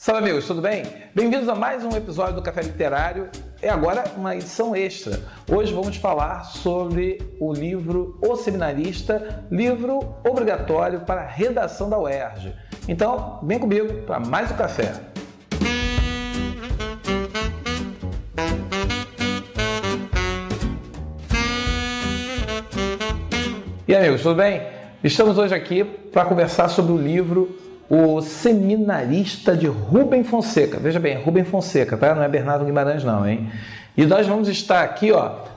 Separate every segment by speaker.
Speaker 1: Salve amigos, tudo bem? Bem-vindos a mais um episódio do Café Literário. É agora uma edição extra. Hoje vamos falar sobre o livro O Seminarista, livro obrigatório para a redação da UERJ. Então, vem comigo para mais um café. E aí, amigos, tudo bem? Estamos hoje aqui para conversar sobre o livro O Seminarista, de Rubem Fonseca. Veja bem, Rubem Fonseca, tá? Não é Bernardo Guimarães não, hein? E nós vamos estar aqui,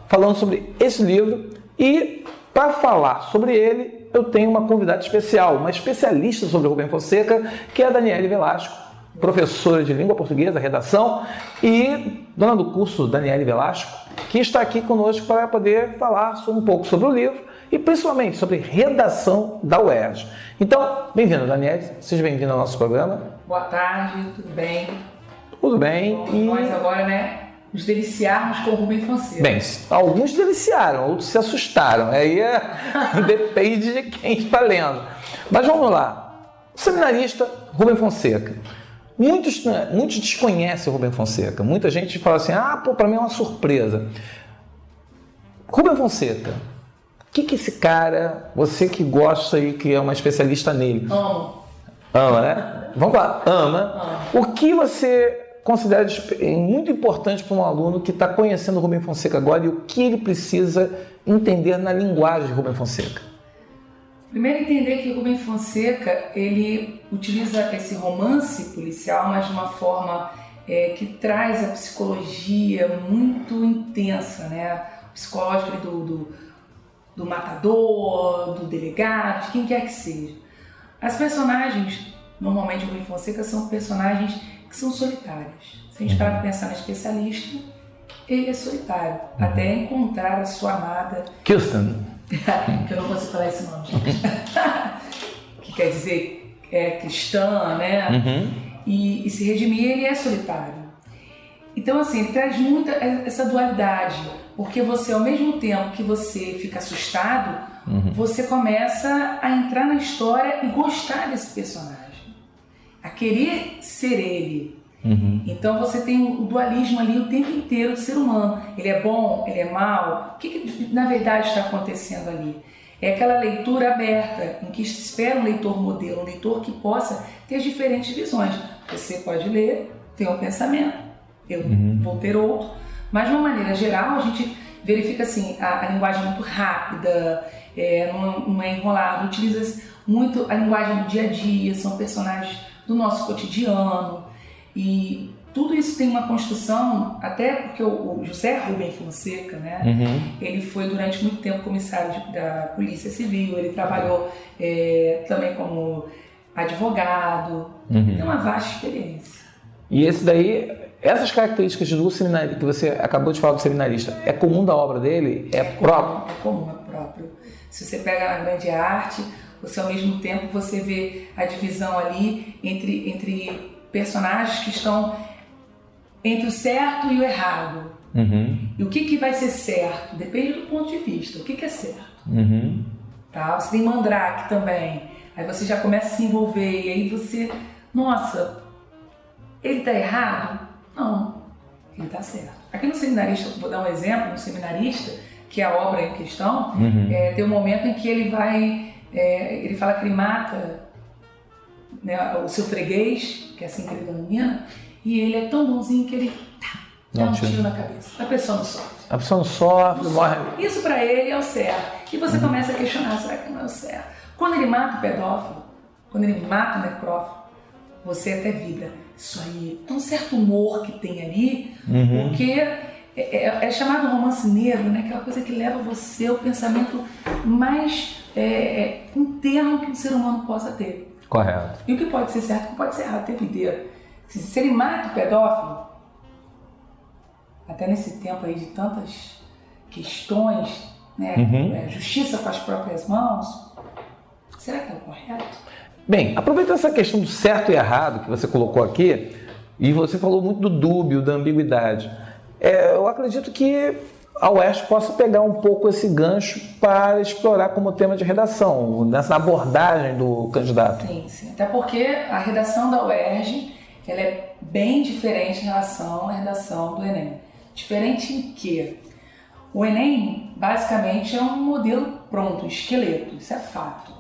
Speaker 1: falando sobre esse livro, e para falar sobre ele, eu tenho uma convidada especial, uma especialista sobre Rubem Fonseca, que é a Daniele Velasco, professora de língua portuguesa, redação, e dona do curso Daniele Velasco, que está aqui conosco para poder falar um pouco sobre o livro e principalmente sobre redação da UERJ. Então, bem-vinda, Daniele, seja bem-vinda ao nosso programa.
Speaker 2: Boa tarde, tudo bem?
Speaker 1: Tudo bem.
Speaker 2: Bom, nós agora, nos deliciarmos com o Rubem Fonseca.
Speaker 1: Bem, alguns deliciaram, outros se assustaram, aí depende de quem está lendo. Mas vamos lá, o seminarista Rubem Fonseca. Muitos desconhecem o Rubem Fonseca, muita gente fala assim, para mim é uma surpresa. Rubem Fonseca, o que esse cara, você que gosta e que é uma especialista nele... Ama, né? Vamos lá, ama. O que você considera muito importante para um aluno que está conhecendo o Rubem Fonseca agora e o que ele precisa entender na linguagem de Rubem Fonseca?
Speaker 2: Primeiro, entender que Rubem Fonseca, ele utiliza esse romance policial, mas de uma forma que traz a psicologia muito intensa, né? O psicológico do matador, do delegado, de quem quer que seja. As personagens, normalmente, de Rubem Fonseca, são personagens que são solitárias. Se a gente parar para pensar no especialista, ele é solitário, até encontrar a sua amada...
Speaker 1: Kirsten.
Speaker 2: Que eu não consigo falar esse nome, gente. Que quer dizer cristã, né? E se redimir, ele é solitário. Então, assim, ele traz muito essa dualidade, porque você, ao mesmo tempo que você fica assustado, você começa a entrar na história e gostar desse personagem, a querer ser ele. Então você tem o dualismo ali o tempo inteiro do ser humano. Ele é bom, ele é mau. O que na verdade está acontecendo ali? É aquela leitura aberta, em que se espera um leitor modelo, um leitor que possa ter diferentes visões. Você pode ler, ter um pensamento, eu vou ter outro, mas de uma maneira geral a gente verifica assim, a linguagem é muito rápida, não é enrolado, utiliza muito a linguagem do dia a dia, são personagens do nosso cotidiano, e tudo isso tem uma construção, até porque o José Rubem Fonseca, né, ele foi durante muito tempo comissário da Polícia Civil, ele trabalhou também como advogado, tem uma vasta experiência.
Speaker 1: E essas características do seminarista, que você acabou de falar do seminarista, é comum da obra dele? É próprio?
Speaker 2: É comum, é próprio. Se você pega na grande arte, você ao mesmo tempo você vê a divisão ali entre personagens que estão entre o certo e o errado. E o que vai ser certo? Depende do ponto de vista. O que é certo? Tá? Você tem Mandrake também. Aí você já começa a se envolver e aí você... Nossa, ele está errado? Não, ele está certo. Aqui no Seminarista, vou dar um exemplo, no Seminarista, que é a obra em questão, tem um momento em que ele ele fala que ele mata, né, o seu freguês, que é assim que ele denomina, e ele é tão bonzinho que ele dá um tiro na cabeça. A pessoa não sofre.
Speaker 1: A pessoa não sofre, morre.
Speaker 2: Isso para ele é o certo. E você começa a questionar, será que não é o certo? Quando ele mata o pedófilo, quando ele mata o necrófilo, você até vida. Isso aí é um certo humor que tem ali, porque é chamado romance negro, né? Aquela coisa que leva você ao pensamento mais interno que um ser humano possa ter.
Speaker 1: Correto.
Speaker 2: E o que pode ser certo, o que pode ser errado o tempo inteiro. Se ele mata o pedófilo, até nesse tempo aí de tantas questões, né? Justiça com as próprias mãos, será que é o correto?
Speaker 1: Bem, aproveitando essa questão do certo e errado que você colocou aqui, e você falou muito do dúbio, da ambiguidade, eu acredito que a UERJ possa pegar um pouco esse gancho para explorar como tema de redação, nessa abordagem do candidato.
Speaker 2: Sim, sim. Até porque a redação da UERJ ela é bem diferente em relação à redação do Enem. Diferente em que o Enem, basicamente, é um modelo pronto, um esqueleto, isso é fato,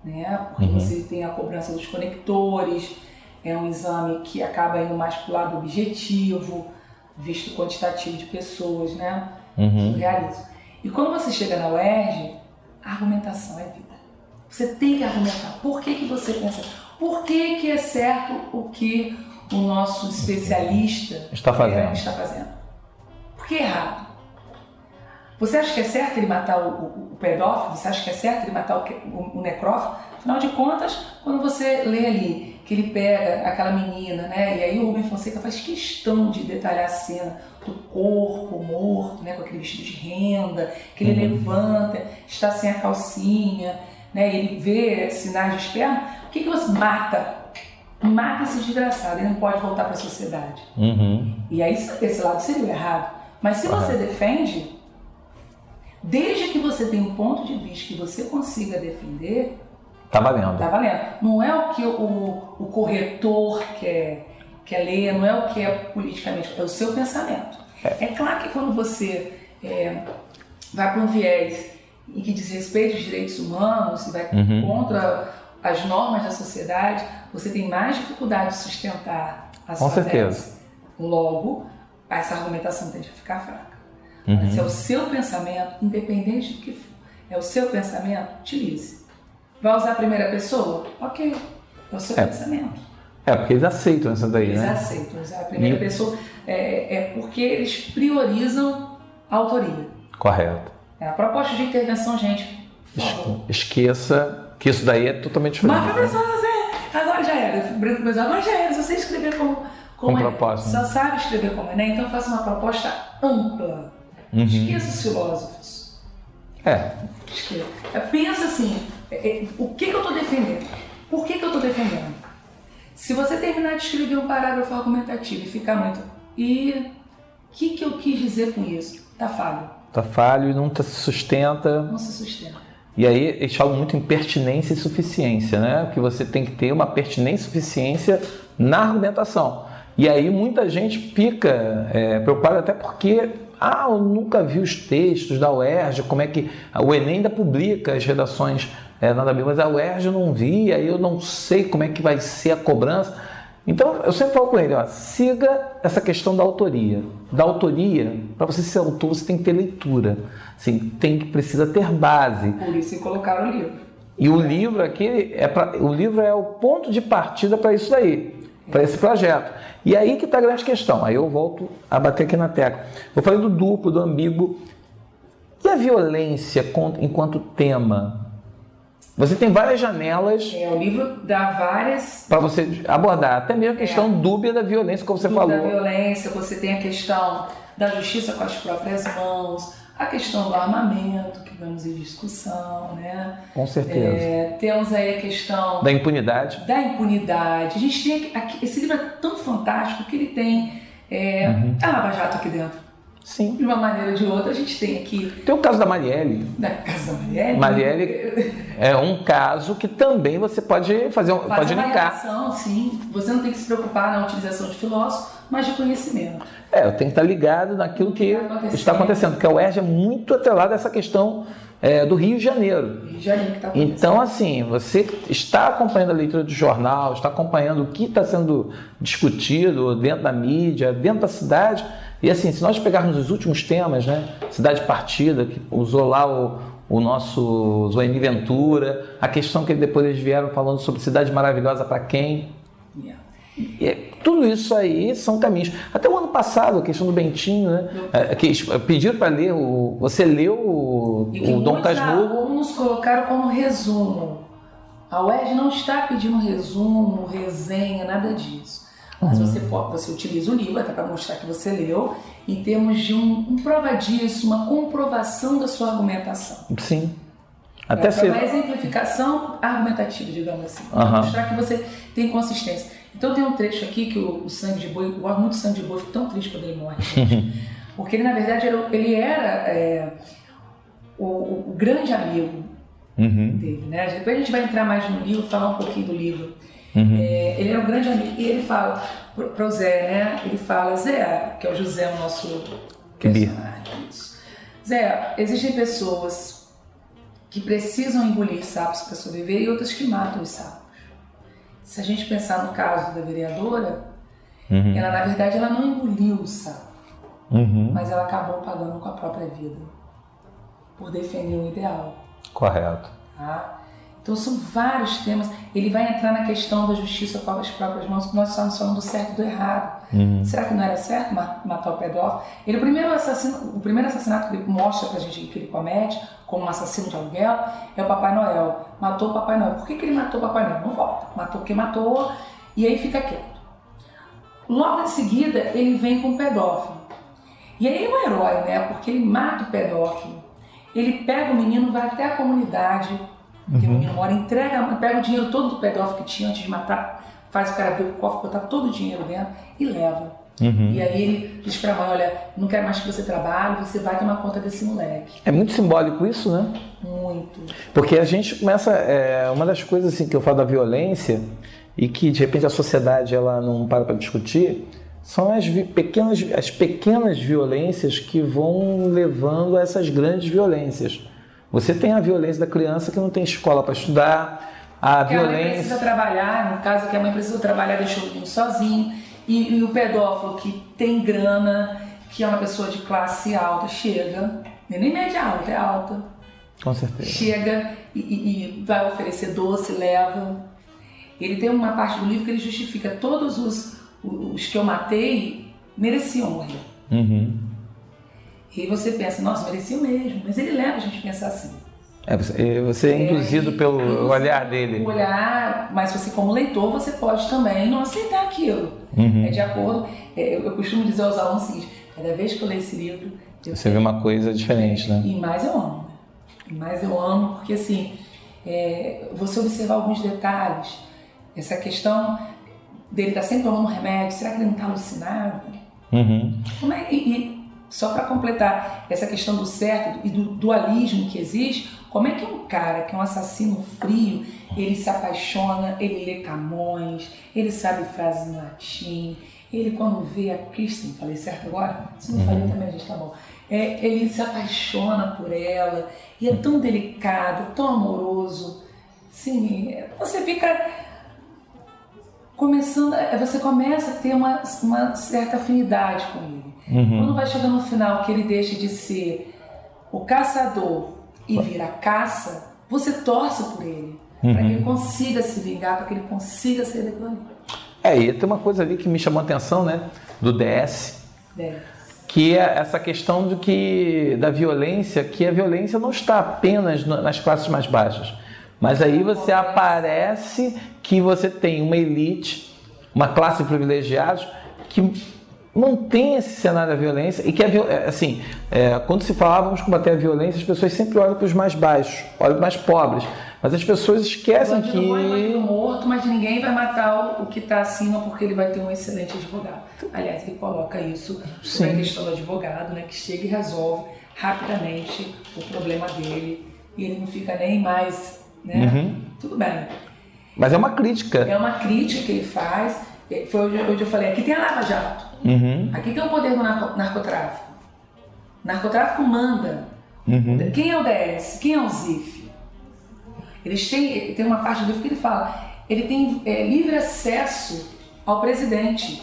Speaker 2: né? Porque você tem a cobrança dos conectores, é um exame que acaba indo mais para o lado objetivo, visto o quantitativo de pessoas, né? Que realizam. E quando você chega na UERJ, a argumentação é vida. Você tem que argumentar. Por que você pensa? Por que é certo o que o nosso especialista
Speaker 1: está
Speaker 2: fazendo? Por que é errado? Você acha que é certo ele matar o pedófilo? Você acha que é certo ele matar o necrófilo? Afinal de contas, quando você lê ali que ele pega aquela menina, né? E aí o Rubem Fonseca faz questão de detalhar a cena do corpo morto, né? Com aquele vestido de renda, que ele levanta, está sem a calcinha, né? E ele vê sinais de esperma. O que você mata? Mata esse desgraçado, ele não pode voltar para a sociedade. E aí esse lado seria o errado. Mas se você defende, desde que você tenha um ponto de vista que você consiga defender,
Speaker 1: tá valendo.
Speaker 2: Tá valendo. Não é o que o corretor quer ler, não é o que é politicamente, é o seu pensamento. É claro que quando você vai para um viés em que diz respeito aos direitos humanos, e vai contra as normas da sociedade, você tem mais dificuldade de sustentar a sua tese. Logo, essa argumentação tende a ficar fraca. Mas se é o seu pensamento, independente do que for, é o seu pensamento, utilize. Vai usar a primeira pessoa? Ok, é o seu pensamento.
Speaker 1: Porque eles aceitam isso daí,
Speaker 2: eles
Speaker 1: né?
Speaker 2: Eles aceitam usar a primeira pessoa, porque eles priorizam a autoria.
Speaker 1: Correto.
Speaker 2: A proposta de intervenção, gente, por favor.
Speaker 1: Esqueça que isso daí é totalmente diferente.
Speaker 2: Mas professor, agora já era. Agora já era. Se você escrever como
Speaker 1: proposta,
Speaker 2: só sabe escrever como Enem, então faça uma proposta ampla. Esqueça os filósofos. Pensa assim, o que eu estou defendendo? Por que eu estou defendendo? Se você terminar de escrever um parágrafo argumentativo e ficar muito... E o que eu quis dizer com isso? Tá falho.
Speaker 1: Tá falho e não se sustenta.
Speaker 2: Não se sustenta.
Speaker 1: E aí eles falam muito em pertinência e suficiência, né? Que você tem que ter uma pertinência e suficiência na argumentação. E aí muita gente fica preocupada até porque... eu nunca vi os textos da UERJ, como é que... O Enem ainda publica as redações nada bem, mas a UERJ eu não vi, aí eu não sei como é que vai ser a cobrança. Então, eu sempre falo com ele, siga essa questão da autoria. Da autoria, para você ser autor, você tem que ter leitura. Assim, precisa ter base.
Speaker 2: Por isso que colocaram o livro.
Speaker 1: E o livro aqui, o livro é o ponto de partida para isso daí, para esse projeto. E aí que está a grande questão. Aí eu volto a bater aqui na tecla. Eu falei do duplo, do ambíguo. E a violência enquanto tema? Você tem várias janelas.
Speaker 2: O livro dá várias...
Speaker 1: para você abordar. Até mesmo a questão dúbia da violência, como você falou.
Speaker 2: Da violência, você tem a questão da justiça com as próprias mãos, a questão do armamento, que vamos em discussão, né?
Speaker 1: Com certeza.
Speaker 2: Temos aí a questão...
Speaker 1: Da impunidade.
Speaker 2: A gente tem aqui, esse livro é tão fantástico que ele tem a Lava Jato aqui dentro.
Speaker 1: Sim.
Speaker 2: De uma maneira ou de outra, a gente tem aqui...
Speaker 1: Tem o caso da Marielle. Marielle é um caso que também você pode pode linkar.
Speaker 2: Sim. Você não tem que se preocupar na utilização de filósofos, mas de conhecimento.
Speaker 1: Eu tenho que estar ligado naquilo que está acontecendo, porque a UERJ é muito atrelada a essa questão do Rio de Janeiro.
Speaker 2: Rio de Janeiro que está acontecendo.
Speaker 1: Então, assim, você está acompanhando a leitura do jornal, está acompanhando o que está sendo discutido dentro da mídia, dentro da cidade. E assim, se nós pegarmos os últimos temas, né? Cidade Partida, que usou lá o nosso Zoeni Ventura, a questão que depois eles vieram falando sobre Cidade Maravilhosa para quem? Tudo isso aí são caminhos. Até o ano passado, a questão do Bentinho, né? Que pediram para ler, você leu o Dom Casmurro.
Speaker 2: Alguns colocaram como resumo. A UERJ não está pedindo resumo, resenha, nada disso. Mas você utiliza o livro até para mostrar que você leu, em termos de um prova disso, uma comprovação da sua argumentação.
Speaker 1: Sim.
Speaker 2: Até uma exemplificação argumentativa, digamos assim. Para mostrar que você tem consistência. Então tem um trecho aqui que o Sangue de Boi, eu gosto muito do Sangue de Boi, fico tão triste quando ele morre. Porque ele, na verdade, ele era o grande amigo dele. Né? Depois a gente vai entrar mais no livro, falar um pouquinho do livro. Ele era um grande amigo. E ele fala para o Zé, né? Ele fala, Zé, que é o José, o nosso personagem. Zé, existem pessoas que precisam engolir sapos para sobreviver e outras que matam os sapos. Se a gente pensar no caso da vereadora, ela, na verdade, ela não engoliu o sapo, mas ela acabou pagando com a própria vida, por defender um ideal.
Speaker 1: Correto.
Speaker 2: Tá? Então são vários temas. Ele vai entrar na questão da justiça com as próprias mãos, que nós estamos falando do certo e do errado. Será que não era certo matar o pedófilo? O primeiro assassinato que ele mostra pra gente que ele comete, como um assassino de aluguel, é o Papai Noel. Matou o Papai Noel. Por que ele matou o Papai Noel? Não volta. Matou porque matou e aí fica quieto. Logo em seguida, ele vem com o pedófilo. E aí ele é um herói, né? Porque ele mata o pedófilo. Ele pega o menino, vai até a comunidade, que o menino mora, pega o dinheiro todo do pedófilo que tinha antes de matar, faz o cara abrir o cofre, botar todo o dinheiro dentro e leva. E aí ele diz pra mãe, olha, não quero mais que você trabalhe, você vai tomar conta desse moleque.
Speaker 1: É muito simbólico isso, né?
Speaker 2: Muito.
Speaker 1: Porque a gente começa, uma das coisas assim, que eu falo da violência e que de repente a sociedade ela não para discutir, são as pequenas violências que vão levando a essas grandes violências. Você tem a violência da criança que não tem escola para estudar, a
Speaker 2: violência... a mãe precisa trabalhar, no caso que a mãe precisa trabalhar, deixou o menino sozinho, e o pedófilo que tem grana, que é uma pessoa de classe alta, chega, nem média alta, é alta.
Speaker 1: Com certeza.
Speaker 2: Chega e vai oferecer doce, leva. Ele tem uma parte do livro que ele justifica todos os que eu matei mereciam morrer. E você pensa, nossa, mereciam mesmo, mas ele leva a gente a pensar assim.
Speaker 1: Você é induzido pelo olhar dele.
Speaker 2: O olhar, mas você como leitor, você pode também não aceitar aquilo. É de acordo, eu costumo dizer aos alunos o seguinte, cada vez que eu leio esse livro...
Speaker 1: Você vê uma coisa diferente, né?
Speaker 2: E mais eu amo. E mais eu amo, porque assim, você observar alguns detalhes, essa questão dele estar sempre tomando remédio, será que ele não está alucinado? Como é, só para completar essa questão do certo e do dualismo que existe, como é que um cara que é um assassino frio, ele se apaixona, ele lê Camões, ele sabe frases em latim, ele quando vê a Kristen, falei certo agora? Se não falei também, a gente tá bom. Ele se apaixona por ela, e é tão delicado, tão amoroso, sim, você fica começando, você começa a ter uma certa afinidade com ele. Quando vai chegando no final que ele deixa de ser o caçador e vira caça, você torce por ele, para que ele consiga se vingar, para que ele consiga sair daquilo ali.
Speaker 1: E tem uma coisa ali que me chamou a atenção, né, do DS. Que é essa questão da violência, que a violência não está apenas nas classes mais baixas, mas aí você aparece que você tem uma elite, uma classe privilegiada que mantém esse cenário da violência e que, quando se fala vamos combater a violência, as pessoas sempre olham para os mais baixos, olham para os mais pobres, mas as pessoas esquecem que...
Speaker 2: O morto, mas ninguém vai matar o que está acima porque ele vai ter um excelente advogado. Aliás, ele coloca isso sobre a questão do advogado, né, que chega e resolve rapidamente o problema dele e ele não fica nem mais, né? Tudo bem.
Speaker 1: Mas é uma crítica.
Speaker 2: É uma crítica que ele faz. Foi onde eu falei, aqui tem a Lava Jato. Aqui tem o poder do narcotráfico. O narcotráfico manda. Quem é o DS? Quem é o ZIF? Eles tem uma parte do livro que ele fala, ele tem livre acesso ao presidente.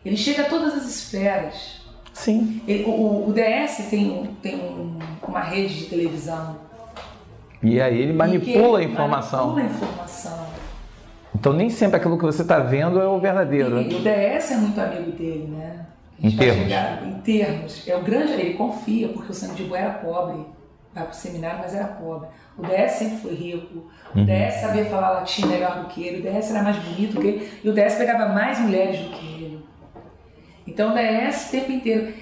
Speaker 2: Ele chega a todas as esferas.
Speaker 1: Sim.
Speaker 2: O DS tem uma rede de televisão.
Speaker 1: E aí ele manipula a informação. Então nem sempre aquilo que você está vendo é o verdadeiro.
Speaker 2: E o DS é muito amigo dele, né?
Speaker 1: Em
Speaker 2: termos. Ele confia, porque o Sandy Boy era pobre. Vai para o seminário, mas era pobre. O DS sempre foi rico. O DS sabia falar latim melhor do que ele. O DS era mais bonito do que ele. E o DS pegava mais mulheres do que ele. Então o DS o tempo inteiro.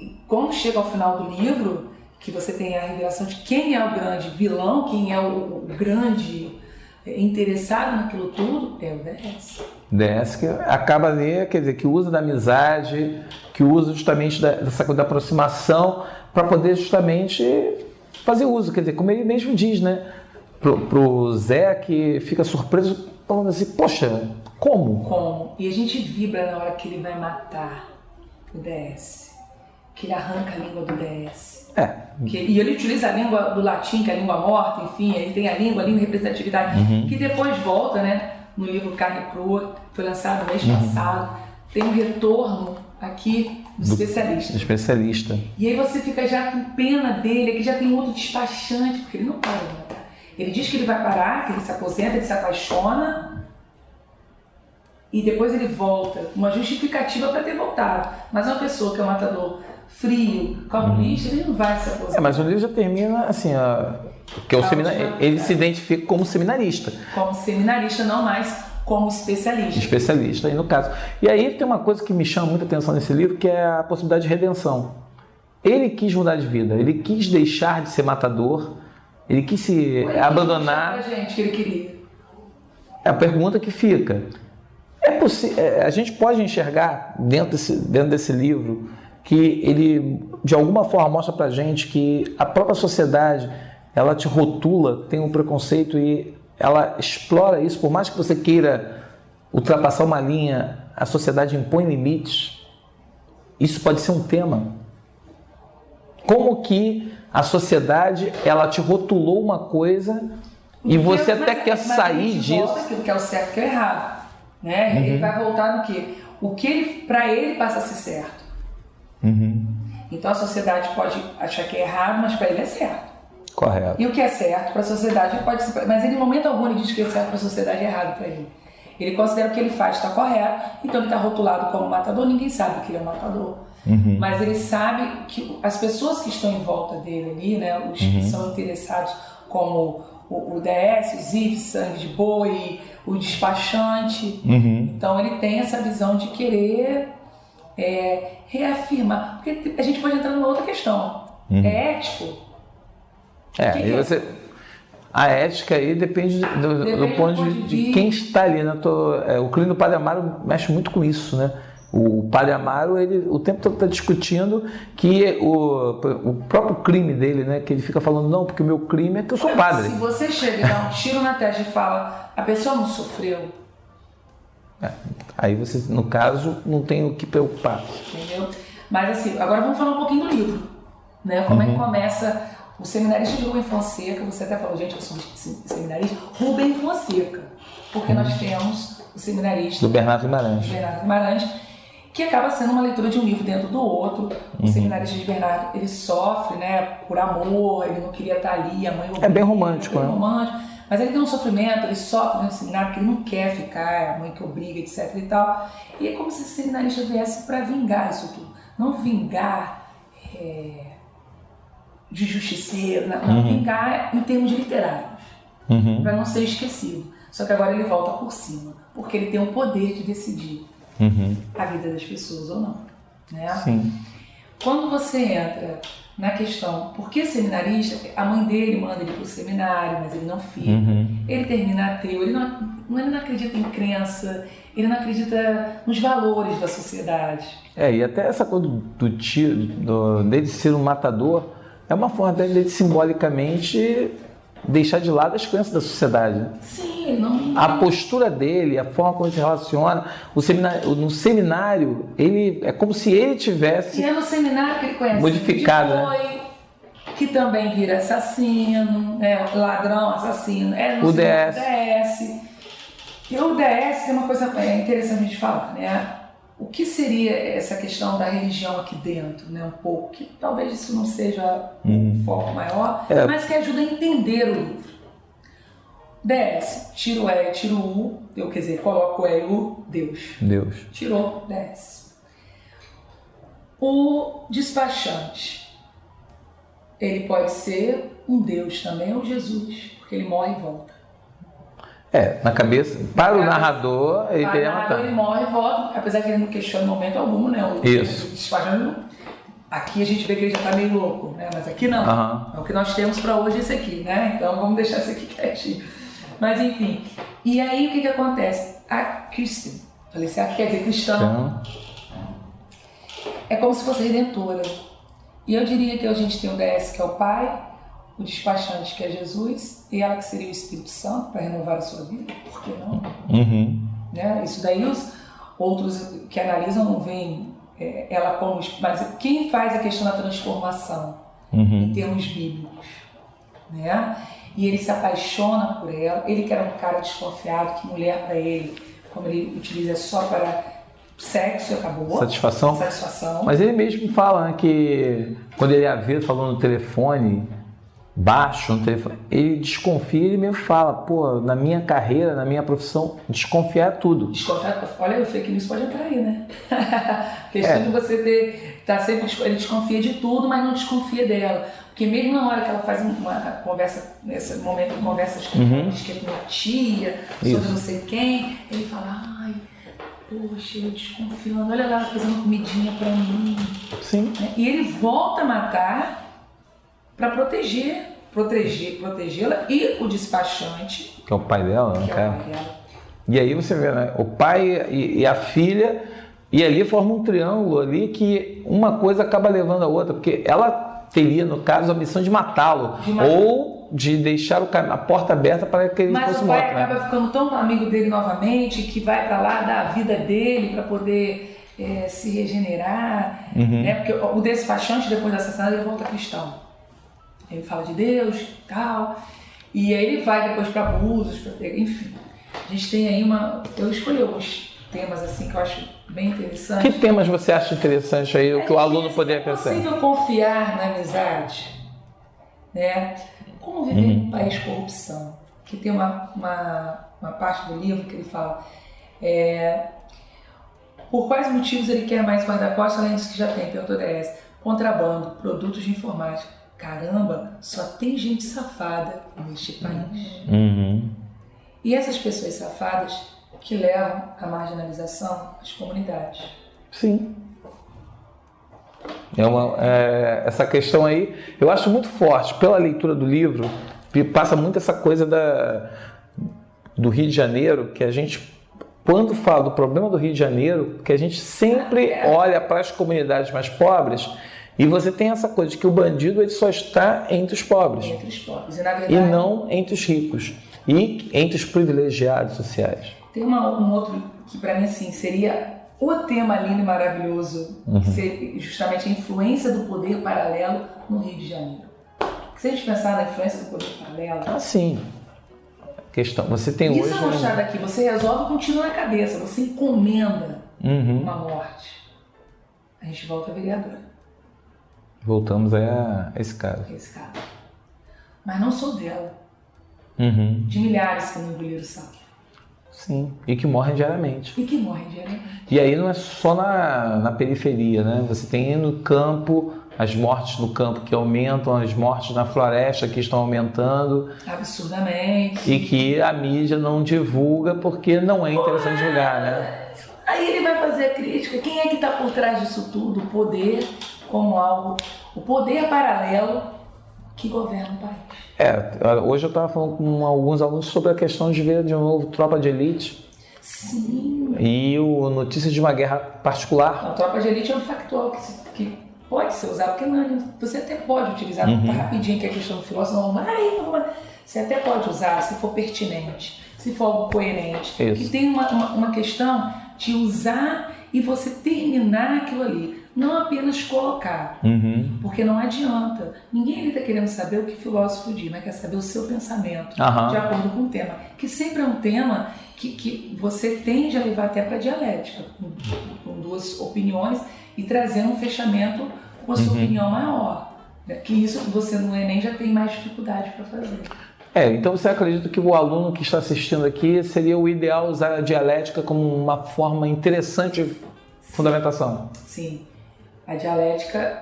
Speaker 2: E quando chega ao final do livro, que você tem a revelação de quem é o grande vilão, quem é o grande interessado naquilo tudo, é o DS.
Speaker 1: DS que acaba ali, quer dizer, que usa da amizade, que usa justamente dessa coisa da aproximação para poder justamente fazer uso, quer dizer, como ele mesmo diz, né? pro Zé, que fica surpreso, falando assim, poxa, como?
Speaker 2: Como? E a gente vibra na hora que ele vai matar o DS. Que ele arranca a língua do DS. E ele utiliza a língua do latim, que é a língua morta, enfim, ele tem a língua representatividade, que depois volta, né, no livro Carne Crua, foi lançado no mês passado, tem um retorno aqui do especialista. E aí você fica já com pena dele, que já tem outro despachante, porque ele não para de matar. Ele diz que ele vai parar, que ele se aposenta, ele se apaixona, e depois ele volta, uma justificativa para ter voltado. Mas uma pessoa que é um matador frio, calculista, ele não vai se aposentar.
Speaker 1: Mas o livro já termina assim, que é ele se identifica como seminarista.
Speaker 2: Como seminarista, não mais como especialista.
Speaker 1: Especialista, aí no caso. E aí tem uma coisa que me chama muita atenção nesse livro, que é a possibilidade de redenção. Ele quis mudar de vida, ele quis deixar de ser matador, ele quis se abandonar.
Speaker 2: Pra gente que ele queria.
Speaker 1: É a pergunta que fica. A gente pode enxergar dentro desse livro que ele, de alguma forma, mostra pra gente que a própria sociedade, ela te rotula, tem um preconceito e ela explora isso. Por mais que você queira ultrapassar uma linha, a sociedade impõe limites. Isso pode ser um tema. Como que a sociedade, ela te rotulou uma coisa e você até quer sair disso.
Speaker 2: Aquilo que é o certo e que é o errado. Né? Ele vai voltar no quê? O que para ele passa a ser certo. Então a sociedade pode achar que é errado, mas para ele é certo.
Speaker 1: Correto.
Speaker 2: E o que é certo para a sociedade pode ser. Mas ele, em momento algum, ele diz que é certo para a sociedade e errado para ele. Ele considera que o que ele faz está correto, então ele está rotulado como matador. Ninguém sabe que ele é um matador. Mas ele sabe que as pessoas que estão em volta dele ali, né, os que são interessados, como o DS, o Zif, sangue de boi, o despachante. Então ele tem essa visão de querer reafirmar. Porque a gente pode entrar numa outra questão. É ético?
Speaker 1: A ética aí depende do ponto de quem está ali. Né? O crime do Padre Amaro mexe muito com isso, né? O Padre Amaro, ele o tempo todo está discutindo que o próprio crime dele, né? Que ele fica falando, não, porque o meu crime é que eu sou padre.
Speaker 2: Se você chega e dá um tiro na testa e fala, a pessoa não sofreu.
Speaker 1: Aí você, no caso, não tem o que preocupar.
Speaker 2: Entendeu? Mas assim, agora vamos falar um pouquinho do livro. Né? Como é que começa o seminarista de Rubem Fonseca. Você até falou, gente, eu sou seminarista. Rubem Fonseca. Porque nós temos o seminarista
Speaker 1: do Bernardo Guimarães.
Speaker 2: Que acaba sendo uma leitura de um livro dentro do outro. O seminarista de Bernardo, ele sofre, né, por amor, ele não queria estar ali, a mãe...
Speaker 1: É bem romântico,
Speaker 2: né? Romântico, mas ele tem um sofrimento, ele sofre no seminário porque ele não quer ficar, a mãe que obriga, etc e tal. E é como se o seminarista viesse para vingar isso tudo. Não vingar de justiceiro, não vingar em termos literários, para não ser esquecido. Só que agora ele volta por cima, porque ele tem o poder de decidir a vida das pessoas ou não. Né?
Speaker 1: Sim.
Speaker 2: Quando você entra na questão, por que seminarista? A mãe dele manda ele para o seminário, mas ele não fica. Ele termina ateu, ele não acredita em crença, ele não acredita nos valores da sociedade.
Speaker 1: E até essa coisa dele ser um matador é uma forma dele simbolicamente deixar de lado as crenças da sociedade.
Speaker 2: Sim, ele não...
Speaker 1: A postura dele, a forma como ele se relaciona, no seminário, ele é como se ele tivesse...
Speaker 2: E é no seminário que ele conhece
Speaker 1: modificado,
Speaker 2: né? Que também vira assassino, ladrão, assassino.
Speaker 1: O DS.
Speaker 2: E o DS tem uma coisa interessante de falar, né? O que seria essa questão da religião aqui dentro, né? Um pouco, que talvez isso não seja um foco maior, mas que ajuda a entender o livro. DS, tira o E, tira o U, quer dizer, coloca o E e o Deus. Tirou DS. O despachante, ele pode ser um Deus também, ou Jesus, porque ele morre e volta.
Speaker 1: Na cabeça, para o narrador, ele teria matado.
Speaker 2: Ele morre e volta, apesar que ele não questiona em momento algum, né?
Speaker 1: Isso.
Speaker 2: Aqui a gente vê que ele já está meio louco, né? Mas aqui não. É o que nós temos para hoje esse aqui, né? Então vamos deixar isso aqui quietinho. Mas enfim. E aí o que acontece? A Kristen, falei assim, quer dizer cristão, é como se fosse redentora. E eu diria que a gente tem o DS, que é o pai, o despachante, que é Jesus, e ela que seria o Espírito Santo para renovar a sua vida, por que não? Né? Isso daí os outros que analisam não veem ela como... Mas quem faz a questão da transformação em termos bíblicos? Né? E ele se apaixona por ela, ele que era um cara desconfiado, que mulher para ele, como ele utiliza, só para sexo e acabou.
Speaker 1: Satisfação. Mas ele mesmo fala, né, que quando ele a vê falando no telefone, baixo no telefone, ele desconfia, ele mesmo fala, pô, na minha carreira, na minha profissão, desconfiar é tudo.
Speaker 2: Olha, o fake news pode entrar aí, né? A questão de você tá sempre, ele desconfia de tudo, mas não desconfia dela. Porque mesmo na hora que ela faz uma conversa, nesse momento de conversas que diz que é minha tia, sobre não sei quem, ele fala, ai, poxa, eu desconfiando, olha lá, ela fazendo comidinha pra mim.
Speaker 1: Sim.
Speaker 2: E ele volta a matar para protegê-la e o despachante,
Speaker 1: que é o pai dela, né, cara?
Speaker 2: É o pai dela.
Speaker 1: E aí você vê, né, o pai e a filha, e ali forma um triângulo ali que uma coisa acaba levando a outra, porque ela teria, no caso, a missão de matá-lo, ou de deixar a porta aberta para que ele fosse morto.
Speaker 2: Mas o pai acaba ficando tão amigo dele novamente, que vai para lá dar a vida dele para poder se regenerar, né? Porque o despachante, depois do assassinato, ele volta cristão. Ele fala de Deus e tal, e aí ele vai depois para abusos, enfim. A gente tem aí eu escolhi alguns temas assim que eu acho bem interessantes.
Speaker 1: Que temas você acha interessante aí, que o aluno poderia pensar?
Speaker 2: É possível confiar na amizade, né? Como viver em um país de corrupção? Que tem uma parte do livro que ele fala, por quais motivos ele quer mais guarda-costas além dos que já tem? Perguntou DS. Contrabando, produtos de informática. Caramba, só tem gente safada neste país. E essas pessoas safadas que levam à marginalização das comunidades.
Speaker 1: Sim. Essa questão aí, eu acho muito forte. Pela leitura do livro, passa muito essa coisa do Rio de Janeiro, que a gente, quando fala do problema do Rio de Janeiro, que a gente sempre olha para as comunidades mais pobres. E você tem essa coisa de que o bandido ele só está entre os pobres.
Speaker 2: Entre os pobres. E, na verdade,
Speaker 1: e não entre os ricos. E entre os privilegiados sociais.
Speaker 2: Tem um outro que para mim assim, seria o tema lindo e maravilhoso, que seria justamente a influência do poder paralelo no Rio de Janeiro. Se a gente pensar na influência do poder paralelo...
Speaker 1: sim. Questão. Você tem
Speaker 2: isso
Speaker 1: hoje...
Speaker 2: Isso é mostrado daqui. Você resolve e continua na cabeça. Você encomenda uma morte. A gente volta a vereadora.
Speaker 1: Voltamos a esse caso.
Speaker 2: Mas não sou dela. De milhares que não engoliram o sapo.
Speaker 1: Sim, e que morrem diariamente.
Speaker 2: E
Speaker 1: aí não é só na periferia, né? Você tem no campo, as mortes no campo que aumentam, as mortes na floresta que estão aumentando.
Speaker 2: Absurdamente.
Speaker 1: E que a mídia não divulga porque não é interessante divulgar, né?
Speaker 2: Aí ele vai fazer a crítica. Quem é que está por trás disso tudo? O poder como algo... O poder paralelo que governa o país.
Speaker 1: Hoje eu estava falando com alguns alunos sobre a questão de ver de novo Tropa de Elite.
Speaker 2: Sim.
Speaker 1: E o Notícias de uma Guerra Particular.
Speaker 2: A Tropa de Elite é um factual que pode ser usado, porque você até pode utilizar rapidinho, que é a questão do filósofo, você até pode usar se for pertinente, se for algo coerente.
Speaker 1: Isso.
Speaker 2: E tem uma questão de usar e você terminar aquilo ali. Não apenas colocar, porque não adianta. Ninguém está querendo saber o que o filósofo diz, mas quer saber o seu pensamento, de acordo com o tema. Que sempre é um tema que você tende a levar até para a dialética, com duas opiniões e trazendo um fechamento com a sua opinião maior. Que isso você no Enem já tem mais dificuldade para fazer.
Speaker 1: Então você acredita que o aluno que está assistindo aqui seria o ideal usar a dialética como uma forma interessante de fundamentação?
Speaker 2: Sim. A dialética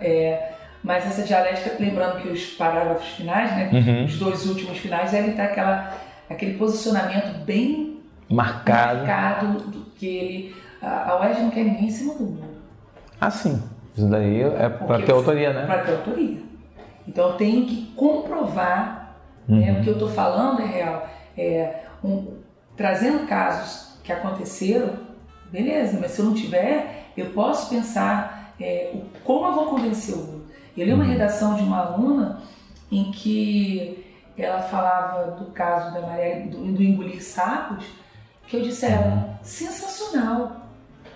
Speaker 2: mas essa dialética, lembrando que os parágrafos finais, né, os dois últimos finais, devem estar aquele posicionamento bem marcado do que a UERJ não quer ninguém em cima do muro.
Speaker 1: Sim. Isso daí é para ter autoria, né?
Speaker 2: Para ter autoria. Então eu tenho que comprovar, o que eu estou falando é real. Trazendo casos que aconteceram, beleza, mas se eu não tiver, eu posso pensar como eu vou convencer o outro. Eu li uma redação de uma aluna em que ela falava do caso da Marielle, do engolir sapos, que eu disse a ela, sensacional.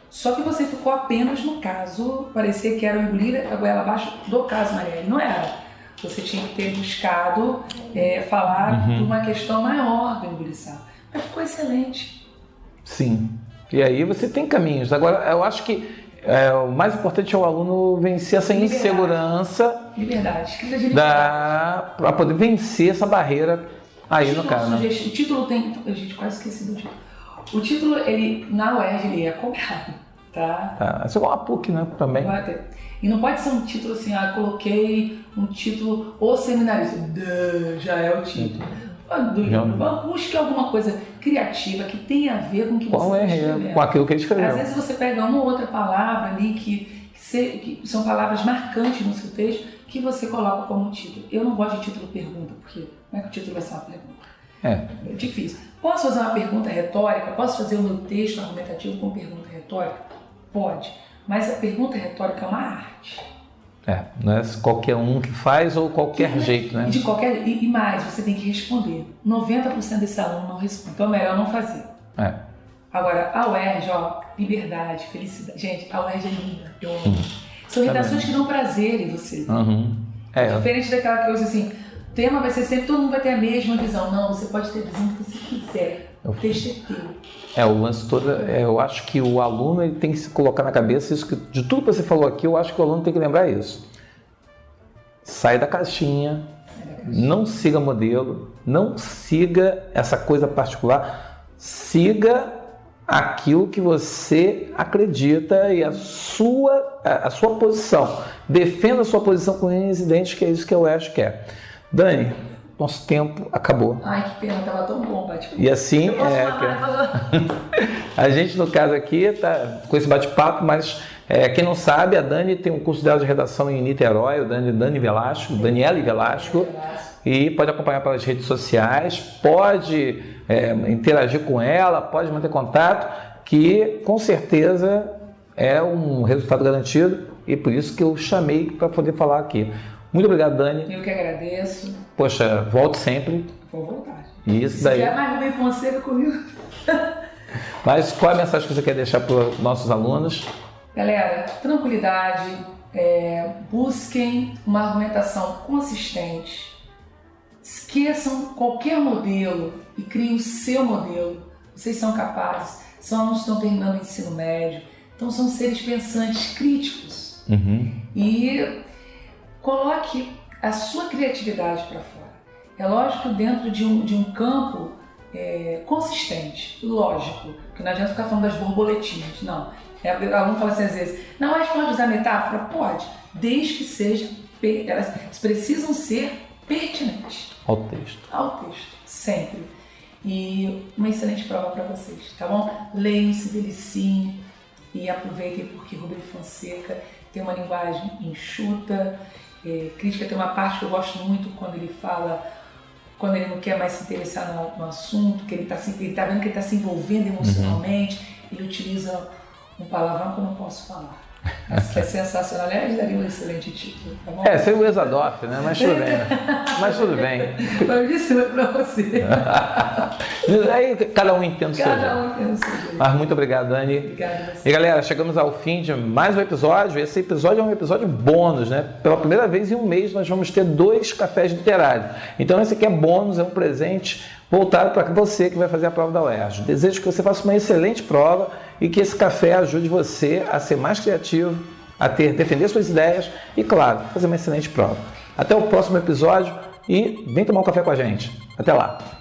Speaker 2: Só que você ficou apenas no caso, parecia que era o engolir a goela abaixo do caso Marielle, não era. Você tinha que ter buscado falar de uma questão maior do engolir sapo. Mas ficou excelente.
Speaker 1: Sim. E aí você tem caminhos. Agora, eu acho que o mais importante é o aluno vencer essa insegurança.
Speaker 2: Liberdade. Escrita de liberdade.
Speaker 1: Para poder vencer essa barreira aí no caso.
Speaker 2: O título tem... A gente quase esqueci do título. O título, ele, na UERJ, ele é cobrado, tá?
Speaker 1: Isso é igual a PUC, né? Também.
Speaker 2: E não pode ser um título assim, coloquei um título, o seminarista, já é o título. Busque alguma coisa criativa que tenha a ver com o que você está escrevendo.
Speaker 1: Com aquilo que ele escreveu.
Speaker 2: Às vezes você pega uma ou outra palavra ali que são palavras marcantes no seu texto que você coloca como título. Eu não gosto de título pergunta, porque como é que o título vai ser uma pergunta? É difícil. Posso fazer uma pergunta retórica? Posso fazer o meu texto argumentativo com pergunta retórica? Pode. Mas a pergunta retórica é uma arte.
Speaker 1: Não é qualquer um que faz ou qualquer jeito, né?
Speaker 2: E mais, você tem que responder. 90% desse aluno não responde. Então é melhor não fazer. Agora, a UERJ, liberdade, felicidade. Gente, a UERJ é linda. Eu amo. São redações que dão prazer em você. Diferente daquela coisa assim, o tema vai ser sempre, todo mundo vai ter a mesma visão. Não, você pode ter a visão que você quiser. O texto é teu.
Speaker 1: O lance todo, eu acho que o aluno ele tem que se colocar na cabeça, isso que, de tudo que você falou aqui, eu acho que o aluno tem que lembrar isso. Sai da caixinha, não siga modelo, não siga essa coisa particular, siga aquilo que você acredita e a sua posição. Defenda a sua posição com unhas e dentes, que é isso que eu acho que é. Dani, nosso tempo acabou.
Speaker 2: Ai, que pena, tava tão bom, bate-papo.
Speaker 1: E assim, a gente no caso aqui tá com esse bate-papo, mas quem não sabe, a Dani tem um curso dela de redação em Niterói, o Daniele Velasco, e pode acompanhar pelas redes sociais, pode interagir com ela, pode manter contato, que com certeza é um resultado garantido e por isso que eu chamei para poder falar aqui. Muito obrigado, Dani.
Speaker 2: Eu que agradeço.
Speaker 1: Poxa, volte sempre.
Speaker 2: Vou voltar.
Speaker 1: Isso daí.
Speaker 2: Se quer mais Rubem Fonseca comigo.
Speaker 1: Mas qual é a mensagem que você quer deixar para os nossos alunos?
Speaker 2: Galera, tranquilidade, busquem uma argumentação consistente, esqueçam qualquer modelo e criem o seu modelo. Vocês são capazes, são alunos que estão terminando o ensino médio, então são seres pensantes críticos. E coloque a sua criatividade para fora. É lógico, dentro de um campo consistente, lógico, que não adianta ficar falando das borboletinhas, não. O aluno fala assim às vezes, não, mas pode usar metáfora? Pode, desde que seja, elas precisam ser pertinentes.
Speaker 1: Ao texto,
Speaker 2: sempre. E uma excelente prova para vocês, tá bom? Leiam, se deliciem e aproveitem, porque Rubem Fonseca tem uma linguagem enxuta, crítica. Tem uma parte que eu gosto muito quando ele fala, quando ele não quer mais se interessar no assunto, que ele tá vendo que ele está se envolvendo emocionalmente, ele utiliza um palavrão que eu não posso falar. Mas que é sensacional. Aliás, daria um excelente título, tá bom?
Speaker 1: Seria o Exadoff, né? Mas tudo bem. Mas tudo bem.
Speaker 2: Eu disse pra você.
Speaker 1: Aí cada um entende o seu jeito.
Speaker 2: Cada um entende o seu jeito.
Speaker 1: Mas muito obrigado, Dani.
Speaker 2: Obrigada a você.
Speaker 1: E galera, chegamos ao fim de mais um episódio. Esse episódio é um episódio bônus, né? Pela primeira vez em um mês nós vamos ter 2 cafés literários. Então esse aqui é bônus, é um presente voltado para você que vai fazer a prova da UERJ. Desejo que você faça uma excelente prova e que esse café ajude você a ser mais criativo, a defender suas ideias e, claro, fazer uma excelente prova. Até o próximo episódio e vem tomar um café com a gente. Até lá!